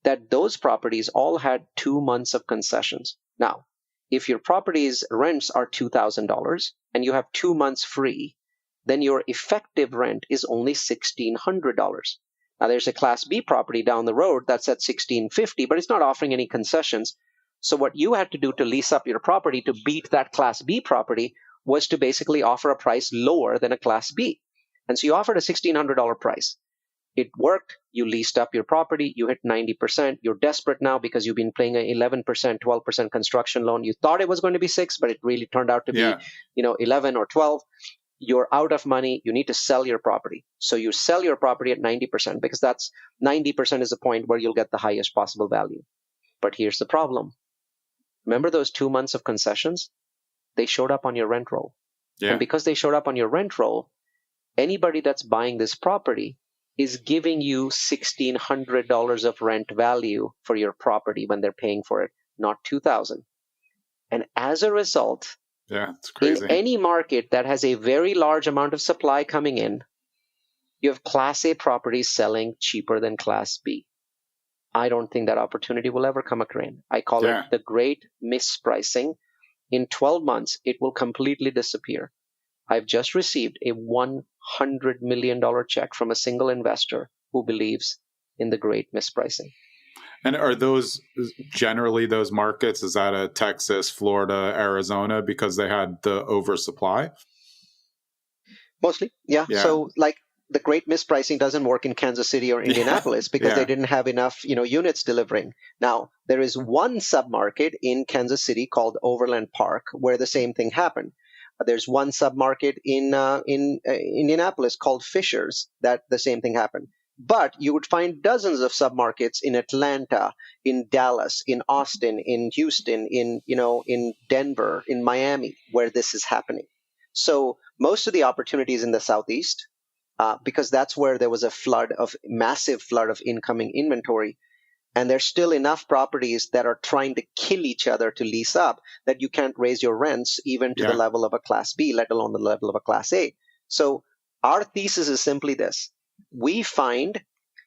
that those properties all had 2 months of concessions. Now, if your property's rents are $2,000 and you have 2 months free, then your effective rent is only $1,600. Now, there's a Class B property down the road that's at $1,650, but it's not offering any concessions. So what you had to do to lease up your property to beat that Class B property was to basically offer a price lower than a Class B. And so you offered a $1,600 price. It worked. You leased up your property. You hit 90%. You're desperate now because you've been paying an 11%, 12% construction loan. You thought it was going to be 6, but it really turned out to be, 11 or 12. You're out of money. You need to sell your property. So you sell your property at 90% because that's 90% is the point where you'll get the highest possible value. But here's the problem. Remember those 2 months of concessions? They showed up on your rent roll. Yeah. And because they showed up on your rent roll, anybody that's buying this property is giving you $1,600 of rent value for your property when they're paying for it, not $2,000. And as a result, it's crazy. In any market that has a very large amount of supply coming in, you have Class A properties selling cheaper than Class B. I don't think that opportunity will ever come again. I call it the great mispricing. In 12 months, it will completely disappear. I've just received a $100 million check from a single investor who believes in the great mispricing. And are those generally those markets? Is that a Texas, Florida, Arizona, because they had the oversupply? Mostly, yeah. So like the great mispricing doesn't work in Kansas City or Indianapolis because they didn't have enough, units delivering. Now, there is one submarket in Kansas City called Overland Park where the same thing happened. There's one submarket in Indianapolis called Fishers that the same thing happened. But you would find dozens of submarkets in Atlanta, in Dallas, in Austin, in Houston, in Denver, in Miami, where this is happening. So most of the opportunities in the Southeast, because that's where there was a massive flood of incoming inventory. And there's still enough properties that are trying to kill each other to lease up that you can't raise your rents even to the level of a Class B, let alone the level of a Class A. So our thesis is simply this. We study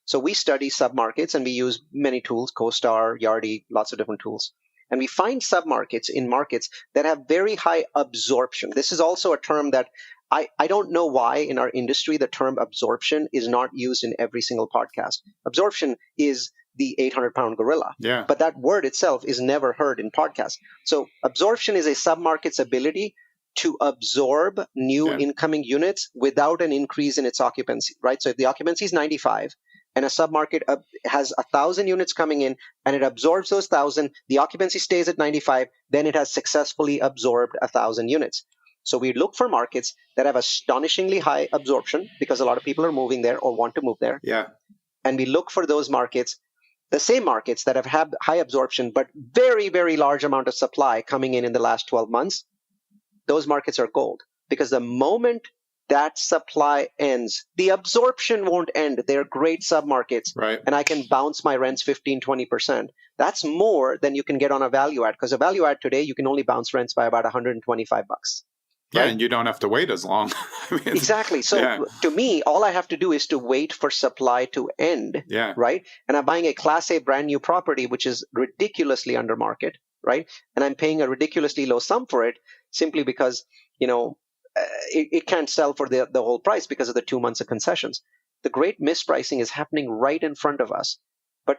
submarkets and we use many tools, CoStar, Yardi, lots of different tools. And we find submarkets in markets that have very high absorption. This is also a term that I don't know why in our industry the term absorption is not used in every single podcast. Absorption is the 800-pound gorilla. Yeah. But that word itself is never heard in podcasts. So absorption is a submarket's ability to absorb new incoming units without an increase in its occupancy, right? So if the occupancy is 95 and a submarket has 1,000 units coming in and it absorbs those 1,000, the occupancy stays at 95, then it has successfully absorbed 1,000 units. So we look for markets that have astonishingly high absorption because a lot of people are moving there or want to move there. Yeah. And we look for those markets, the same markets that have had high absorption, but very, very large amount of supply coming in the last 12 months. Those markets are gold because the moment that supply ends, the absorption won't end. They're great submarkets. Right. And I can bounce my rents 15, 20%. That's more than you can get on a value add because a value add today, you can only bounce rents by about $125. Yeah, right? and you don't have to wait as long. Exactly. So to me, all I have to do is to wait for supply to end, right? And I'm buying a Class A brand new property, which is ridiculously under market, right? And I'm paying a ridiculously low sum for it simply because, it can't sell for the whole price because of the 2 months of concessions. The great mispricing is happening right in front of us. But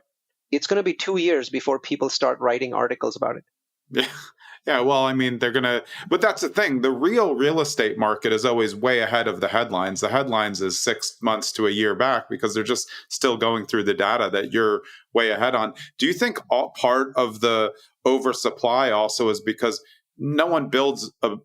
it's going to be 2 years before people start writing articles about it. Yeah. Yeah, well, I mean, but that's the thing. The real estate market is always way ahead of the headlines. The headlines is 6 months to a year back because they're just still going through the data that you're way ahead on. Do you think part of the oversupply also is because no one builds a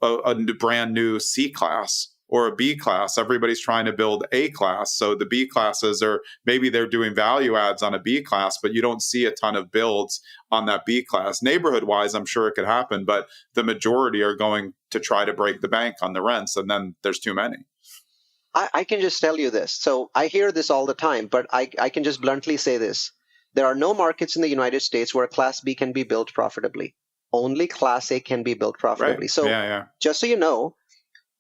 brand new C class or a B class? Everybody's trying to build A class. So the B classes maybe they're doing value adds on a B class, but you don't see a ton of builds on that B class. Neighborhood wise, I'm sure it could happen, but the majority are going to try to break the bank on the rents. And then there's too many. I can just tell you this. So I hear this all the time, but I can just bluntly say this. There are no markets in the United States where Class B can be built profitably. Only Class A can be built profitably. Right. So just so you know,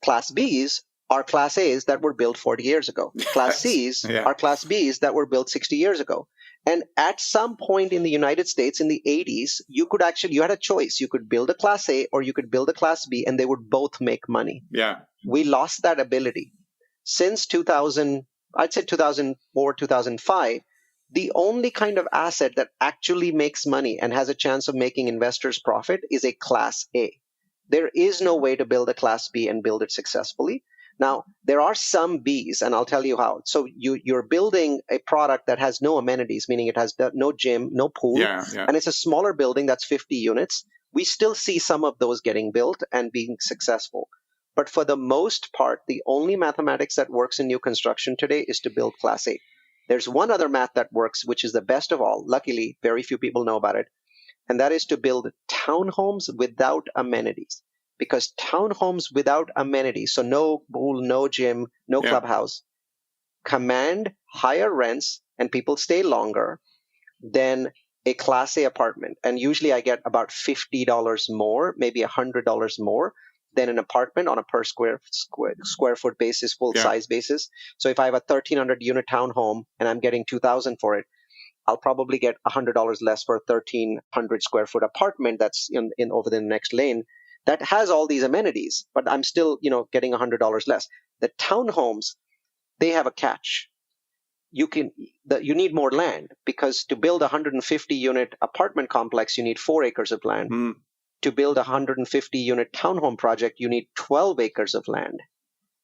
Class Bs are Class As that were built 40 years ago. Class Cs are Class Bs that were built 60 years ago. And at some point in the United States in the 80s, you had a choice. You could build a Class A or you could build a Class B, and they would both make money. Yeah. We lost that ability. Since 2000, I'd say 2004, 2005, the only kind of asset that actually makes money and has a chance of making investors profit is a Class A. There is no way to build a Class B and build it successfully. Now, there are some Bs, and I'll tell you how. So you're building a product that has no amenities, meaning it has no gym, no pool, Yeah. and it's a smaller building that's 50 units. We still see some of those getting built and being successful. But for the most part, the only mathematics that works in new construction today is to build Class A. There's one other math that works, which is the best of all. Luckily, very few people know about it, and that is to build townhomes without amenities. Because townhomes without amenities, so no pool, no gym, no clubhouse, command higher rents and people stay longer than a Class A apartment. And usually I get about $50 more, maybe $100 more than an apartment on a per square foot basis, full size basis. So if I have a 1,300 unit townhome and I'm getting $2,000 for it, I'll probably get $100 less for a 1,300 square foot apartment that's in over the next lane that has all these amenities, but I'm still, getting $100 less. The townhomes, they have a catch. You need more land, because to build a 150 unit apartment complex, you need 4 acres of land. To build a 150 unit townhome project, you need 12 acres of land.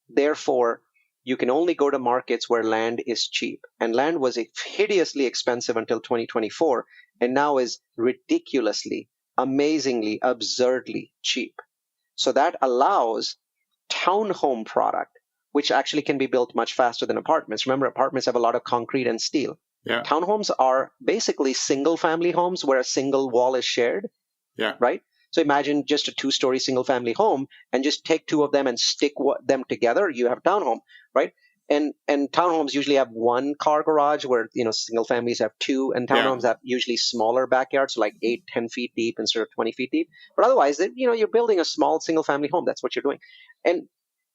Therefore, you can only go to markets where land is cheap. And land was hideously expensive until 2024, and now is ridiculously, amazingly, absurdly cheap. So that allows townhome product, which actually can be built much faster than apartments. Remember, apartments have a lot of concrete and steel. Yeah. Townhomes are basically single-family homes where a single wall is shared. Yeah. Right? So imagine just a 2-story single-family home, and just take 2 of them and stick them together. You have a townhome, right? And townhomes usually have 1 car garage, where single families have 2, and townhomes have usually smaller backyards, so like 8-10 feet deep instead of 20 feet deep. But otherwise, you're building a small single-family home. That's what you're doing. And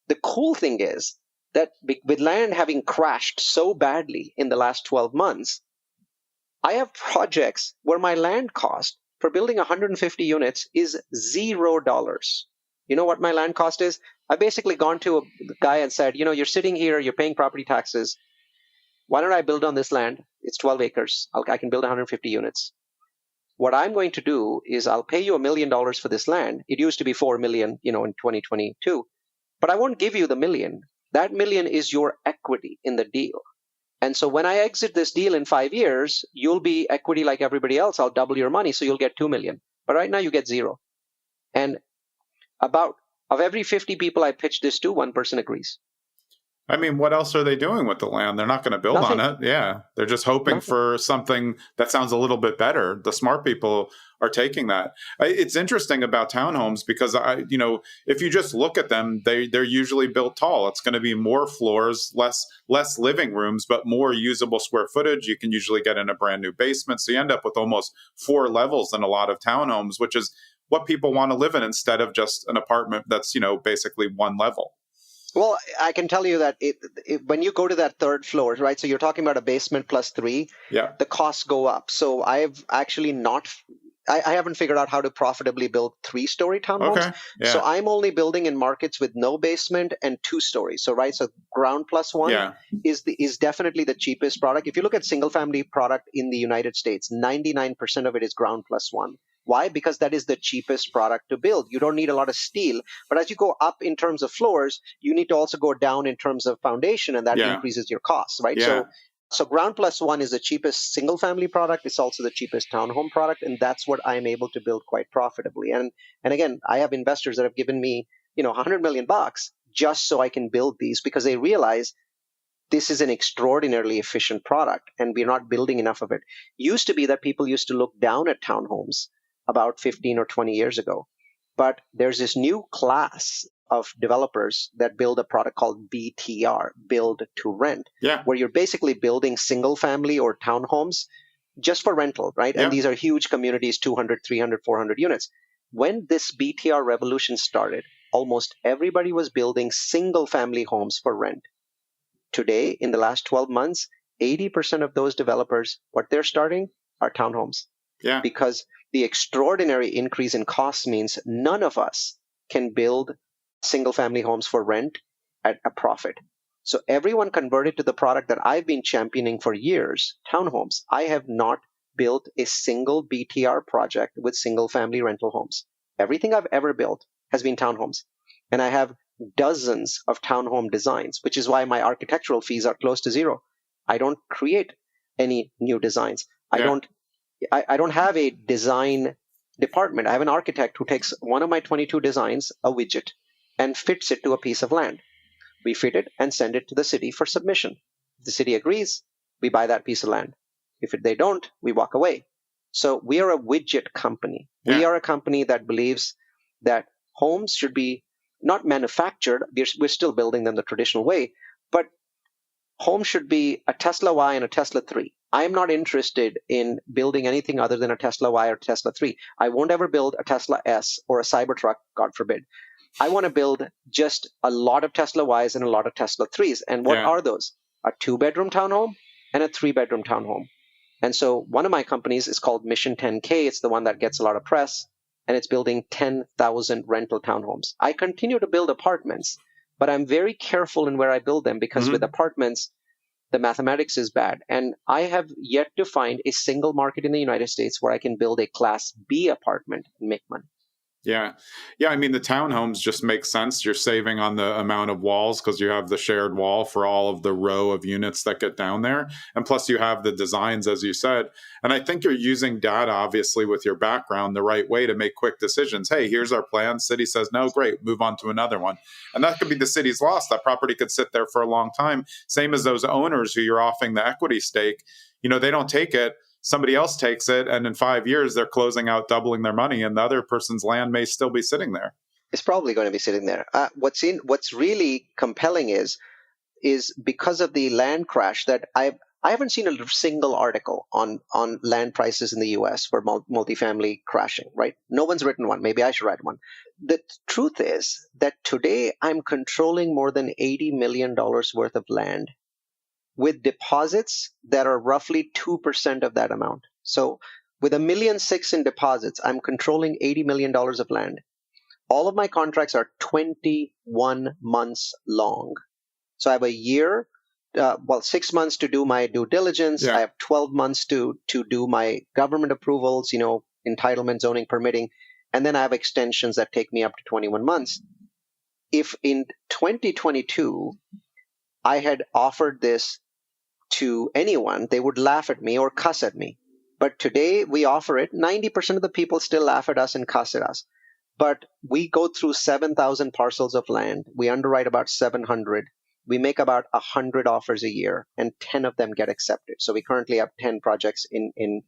the cool thing is that with land having crashed so badly in the last 12 months, I have projects where my land cost for building 150 units is $0. You know what my land cost is? I've basically gone to a guy and said, you're sitting here, you're paying property taxes. Why don't I build on this land? It's 12 acres. I can build 150 units. What I'm going to do is I'll pay you $1 million for this land. It used to be 4 million, in 2022. But I won't give you the million. That million is your equity in the deal. And so when I exit this deal in 5 years, you'll be equity like everybody else. I'll double your money, so you'll get 2 million. But right now you get 0. And of every 50 people I pitch this to, 1 person agrees. I mean, what else are they doing with the land? They're not going to build on it. Yeah. They're just hoping for something that sounds a little bit better. The smart people are taking that. It's interesting about townhomes because if you just look at them, they're usually built tall. It's going to be more floors, less living rooms, but more usable square footage. You can usually get in a brand new basement. So you end up with almost 4 levels in a lot of townhomes, which is what people want to live in instead of just an apartment that's, basically 1 level. Well, I can tell you that when you go to that 3rd floor, right? So you're talking about a basement plus 3. Yeah. The costs go up. So I've actually I haven't figured out how to profitably build 3-story townhomes. Okay. Yeah. So I'm only building in markets with no basement and 2 stories. So so ground plus 1 is definitely the cheapest product. If you look at single family product in the United States, 99% of it is ground plus 1. Why? Because that is the cheapest product to build. You don't need a lot of steel. But as you go up in terms of floors, you need to also go down in terms of foundation, and that increases your costs, right? Yeah. So ground plus 1 is the cheapest single family product. It's also the cheapest townhome product, and that's what I'm able to build quite profitably. And again, I have investors that have given me, $100 million just so I can build these, because they realize this is an extraordinarily efficient product and we're not building enough of it. Used to be that people used to look down at townhomes about 15 or 20 years ago. But there's this new class of developers that build a product called BTR, build to rent, where you're basically building single family or townhomes just for rental, right? And these are huge communities, 200, 300, 400 units. When this BTR revolution started, almost everybody was building single family homes for rent. Today, in the last 12 months, 80% of those developers, what they're starting are townhomes. Yeah. Because the extraordinary increase in costs means none of us can build single family homes for rent at a profit. So everyone converted to the product that I've been championing for years, townhomes. I have not built a single BTR project with single family rental homes. Everything I've ever built has been townhomes. And I have dozens of townhome designs, which is why my architectural fees are close to zero. I don't create any new designs. Yeah. I don't have a design department. I have an architect who takes one of my 22 designs, a widget, and fits it to a piece of land. We fit it and send it to the city for submission. If the city agrees, we buy that piece of land. If they don't, we walk away. So we are a widget company. Yeah. We are a company that believes that homes should be not manufactured. We're still building them the traditional way, but homes should be a Tesla Y and a Tesla 3. I am not interested in building anything other than a Tesla Y or Tesla 3. I won't ever build a Tesla S or a Cybertruck, God forbid. I want to build just a lot of Tesla Ys and a lot of Tesla 3s. And what are those? A 2-bedroom townhome and a 3-bedroom townhome. And so one of my companies is called Mission 10K. It's the one that gets a lot of press, and it's building 10,000 rental townhomes. I continue to build apartments, but I'm very careful in where I build them because with apartments, the mathematics is bad. And I have yet to find a single market in the United States where I can build a Class B apartment and make money. Yeah. Yeah. I mean, the townhomes just make sense. You're saving on the amount of walls because you have the shared wall for all of the row of units that get down there. And plus you have the designs, as you said. And I think you're using data, obviously, with your background the right way to make quick decisions. Hey, here's our plan. City says, no, great, move on to another one. And that could be the city's loss. That property could sit there for a long time. Same as those owners who you're offering the equity stake. You know, they don't take it. Somebody else takes it, and in 5 years, they're closing out, doubling their money, and the other person's land may still be sitting there. It's probably going to be sitting there. What's really compelling is because of the land crash that I haven't seen a single article on land prices in the U.S. for multifamily crashing, right? No one's written one. Maybe I should write one. The truth is that today I'm controlling more than $80 million worth of land with deposits that are roughly 2% of that amount. So with $1.6 million in deposits, I'm controlling $80 million of land. All of my contracts are 21 months long. So I have a year, 6 months to do my due diligence. Yeah. I have 12 months to do my government approvals, entitlement, zoning, permitting. And then I have extensions that take me up to 21 months. If in 2022, I had offered this to anyone, they would laugh at me or cuss at me. But today we offer it. 90% of the people still laugh at us and cuss at us. But we go through 7,000 parcels of land. We underwrite about 700. We make about 100 offers a year, and 10 of them get accepted. So we currently have 10 projects in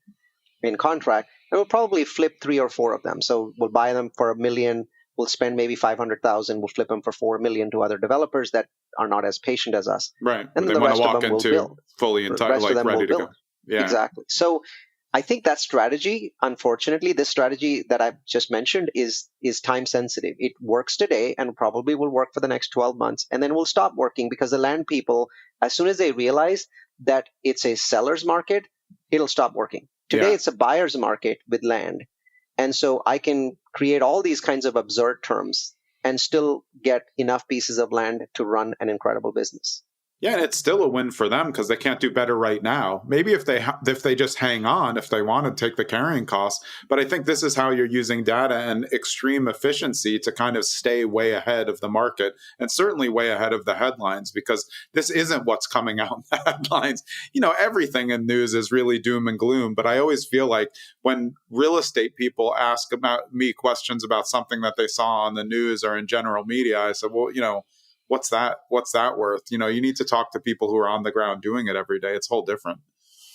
contract, and we'll probably flip 3 or 4 of them. So we'll buy them for $1 million. We'll spend maybe $500,000. We'll flip them for $4 million to other developers that are not as patient as us. Right. And they the want rest to walk of them into will build. fully entitled, like ready to go. Yeah. Exactly. So I think that strategy, unfortunately, this strategy that I've just mentioned is time sensitive. It works today and probably will work for the next 12 months, and then will stop working because the land people, as soon as they realize that it's a seller's market, it'll stop working. Today, it's a buyer's market with land. And so I can create all these kinds of absurd terms and still get enough pieces of land to run an incredible business. Yeah, and it's still a win for them because they can't do better right now. Maybe if they just hang on, if they want to take the carrying costs. But I think this is how you're using data and extreme efficiency to kind of stay way ahead of the market and certainly way ahead of the headlines, because this isn't what's coming out in the headlines. Everything in news is really doom and gloom. But I always feel like when real estate people ask about me questions about something that they saw on the news or in general media, I said, well, what's that worth? You need to talk to people who are on the ground doing it every day. It's whole different.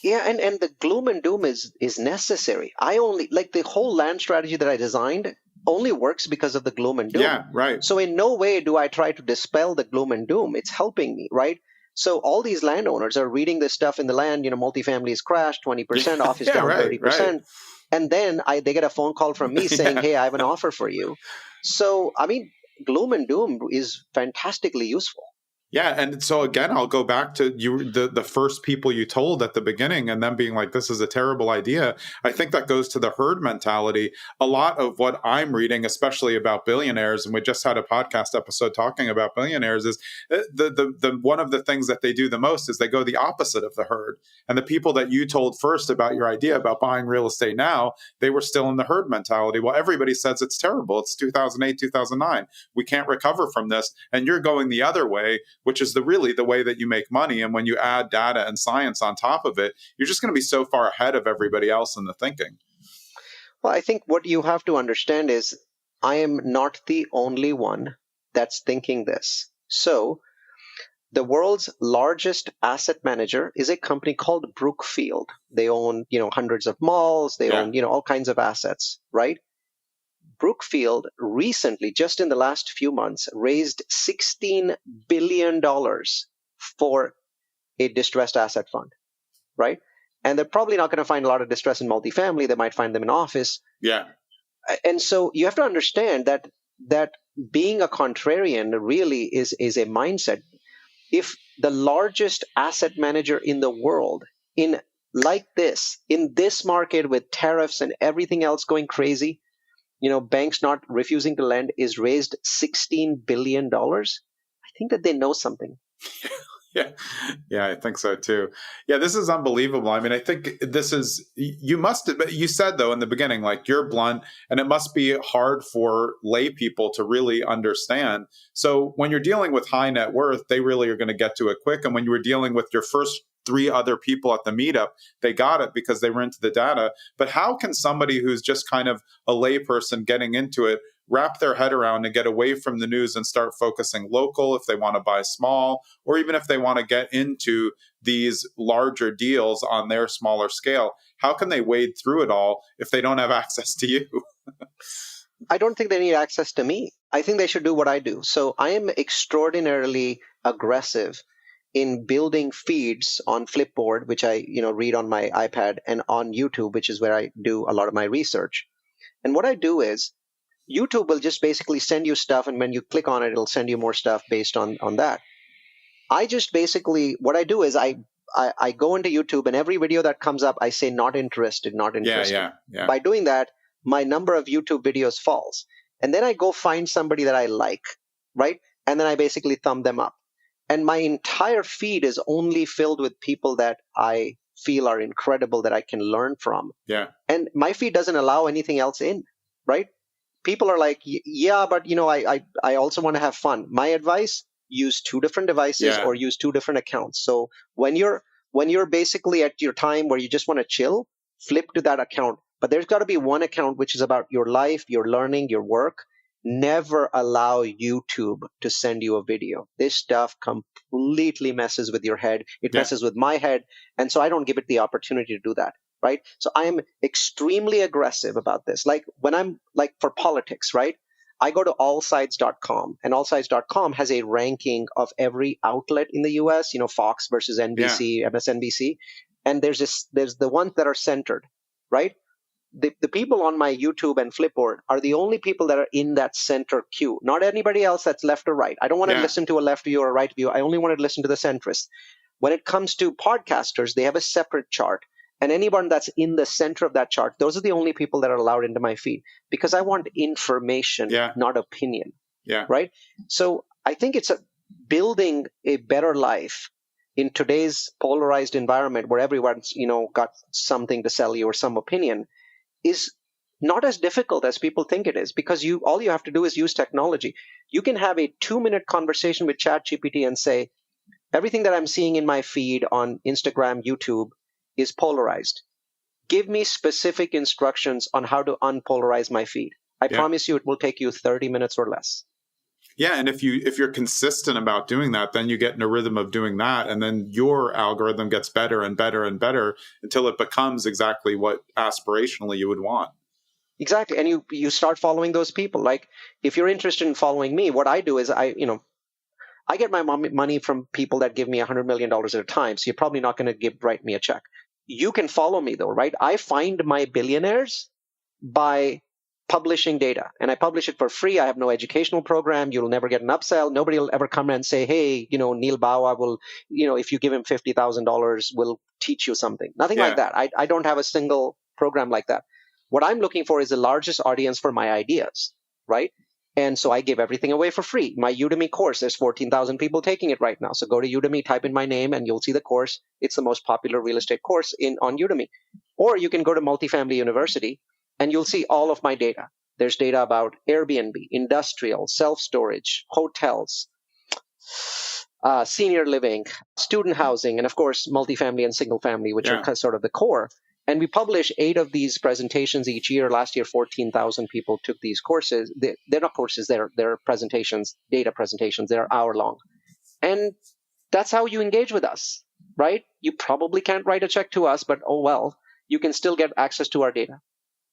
Yeah, and the gloom and doom is necessary. I only the whole land strategy that I designed only works because of the gloom and doom. Yeah, right. So in no way do I try to dispel the gloom and doom. It's helping me, right? So all these landowners are reading this stuff in the land, multifamily has crashed 20%, office down 30%. Right. And then they get a phone call from me saying, hey, I have an offer for you. So, gloom and doom is fantastically useful. Yeah, and so again, I'll go back to the first people you told at the beginning, and them being like, "This is a terrible idea." I think that goes to the herd mentality. A lot of what I'm reading, especially about billionaires, and we just had a podcast episode talking about billionaires, is the one of the things that they do the most is they go the opposite of the herd. And the people that you told first about your idea about buying real estate now, they were still in the herd mentality. Well, everybody says it's terrible. It's 2008, 2009. We can't recover from this, and you're going the other way, which is really the way that you make money. And when you add data and science on top of it, you're just going to be so far ahead of everybody else in the thinking. Well, I think what you have to understand is I am not the only one that's thinking this. So the world's largest asset manager is a company called Brookfield. They own, hundreds of malls. They own, all kinds of assets, right? Brookfield recently, just in the last few months, raised $16 billion for a distressed asset fund, right? And they're probably not going to find a lot of distress in multifamily. They might find them in office. Yeah. And so you have to understand that being a contrarian really is a mindset. If the largest asset manager in the world in this market with tariffs and everything else going crazy, banks not refusing to lend, is raised $16 billion, I think that they know something. Yeah, I think so too. Yeah, this is unbelievable. I mean, I think this is, you said though in the beginning, like, you're blunt, and it must be hard for lay people to really understand. So when you're dealing with high net worth, they really are going to get to it quick. And when you were dealing with your first 3 other people at the meetup, they got it because they were into the data. But how can somebody who's just kind of a lay person getting into it wrap their head around and get away from the news and start focusing local if they want to buy small, or even if they want to get into these larger deals on their smaller scale? How can they wade through it all if they don't have access to you? I don't think they need access to me. I think they should do what I do. So I am extraordinarily aggressive in building feeds on Flipboard, which I read on my iPad, and on YouTube, which is where I do a lot of my research. And what I do is YouTube will just basically send you stuff, and when you click on it, it'll send you more stuff based on that. I just basically, what I do is I go into YouTube, and every video that comes up, I say not interested, not interested. Yeah. By doing that, my number of YouTube videos falls. And then I go find somebody that I like, right? And then I basically thumb them up. And my entire feed is only filled with people that I feel are incredible, that I can learn from. Yeah. And my feed doesn't allow anything else in, right? People are like, yeah, but I also want to have fun. My advice: use 2 different devices or use 2 different accounts. So when you're basically at your time where you just want to chill, flip to that account. But there's got to be one account which is about your life, your learning, your work. Never allow YouTube to send you a video. This stuff completely messes with your head. It messes with my head. And so I don't give it the opportunity to do that. Right. So I am extremely aggressive about this. Like when I'm like for politics, right? I go to allsides.com, and allsides.com has a ranking of every outlet in the US, Fox versus NBC, MSNBC. And there's the ones that are centered, right? The people on my YouTube and Flipboard are the only people that are in that center queue, not anybody else that's left or right. I don't want to listen to a left view or a right view. I only want to listen to the centrist. When it comes to podcasters, they have a separate chart. And anyone that's in the center of that chart, those are the only people that are allowed into my feed, because I want information, not opinion. Yeah. Right. So I think it's building a better life in today's polarized environment where everyone's, got something to sell you or some opinion, is not as difficult as people think it is, because all you have to do is use technology. You can have a 2-minute conversation with ChatGPT and say, everything that I'm seeing in my feed on Instagram, YouTube is polarized. Give me specific instructions on how to unpolarize my feed. I promise you it will take you 30 minutes or less. Yeah, and if you're consistent about doing that, then you get in a rhythm of doing that, and then your algorithm gets better and better and better until it becomes exactly what aspirationally you would want. Exactly. And you start following those people. Like if you're interested in following me, what I do is I get my money from people that give me $100 million at a time. So you're probably not going to write me a check. You can follow me though, right? I find my billionaires by publishing data, and I publish it for free. I have no educational program. You'll never get an upsell. Nobody will ever come and say, hey, Neal Bawa will, if you give him $50,000, will teach you something. Nothing like that. I don't have a single program like that. What I'm looking for is the largest audience for my ideas, right? And so I give everything away for free. My Udemy course, there's 14,000 people taking it right now. So go to Udemy, type in my name, and you'll see the course. It's the most popular real estate course on Udemy. Or you can go to Multifamily University, and you'll see all of my data. There's data about Airbnb, industrial, self-storage, hotels, senior living, student housing, and of course, multifamily and single family, which are sort of the core. And we publish 8 of these presentations each year. Last year, 14,000 people took these courses. They're not courses, they're presentations, data presentations. They're hour long. And that's how you engage with us, right? You probably can't write a check to us, but oh well, you can still get access to our data.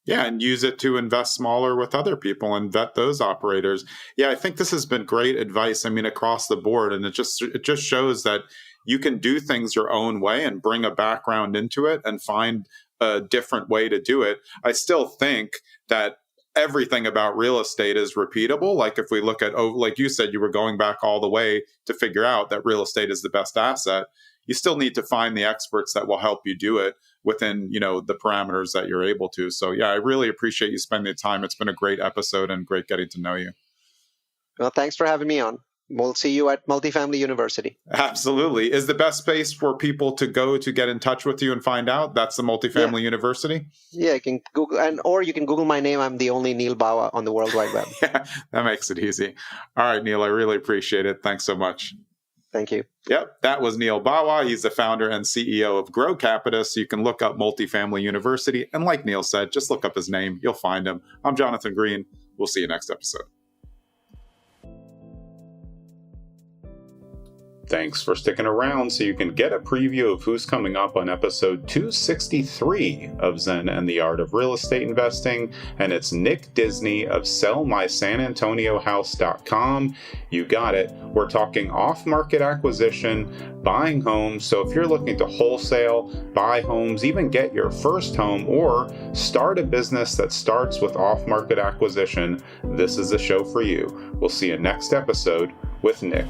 Yeah, and use it to invest smaller with other people and vet those operators. Yeah, I think this has been great advice. I mean, across the board, and it just shows that you can do things your own way and bring a background into it and find a different way to do it. I still think that everything about real estate is repeatable. Like if we look at, like you said, you were going back all the way to figure out that real estate is the best asset. You still need to find the experts that will help you do it within, the parameters that you're able to. So yeah, I really appreciate you spending the time. It's been a great episode and great getting to know you. Well, thanks for having me on. We'll see you at Multifamily University. Absolutely. Is the best space for people to go to get in touch with you and find out? That's the Multifamily University? Yeah, you can Google, or you can Google my name. I'm the only Neal Bawa on the World Wide Web. Yeah, that makes it easy. All right, Neal, I really appreciate it. Thanks so much. Thank you. Yep, that was Neal Bawa. He's the founder and CEO of Grocapitus. You can look up Multifamily University. And like Neal said, just look up his name. You'll find him. I'm Jonathan Green. We'll see you next episode. Thanks for sticking around so you can get a preview of who's coming up on episode 263 of Zen and the Art of Real Estate Investing. And it's Nick Disney of sellmysanantoniohouse.com. You got it. We're talking off-market acquisition, buying homes. So if you're looking to wholesale, buy homes, even get your first home, or start a business that starts with off-market acquisition, this is the show for you. We'll see you next episode with Nick.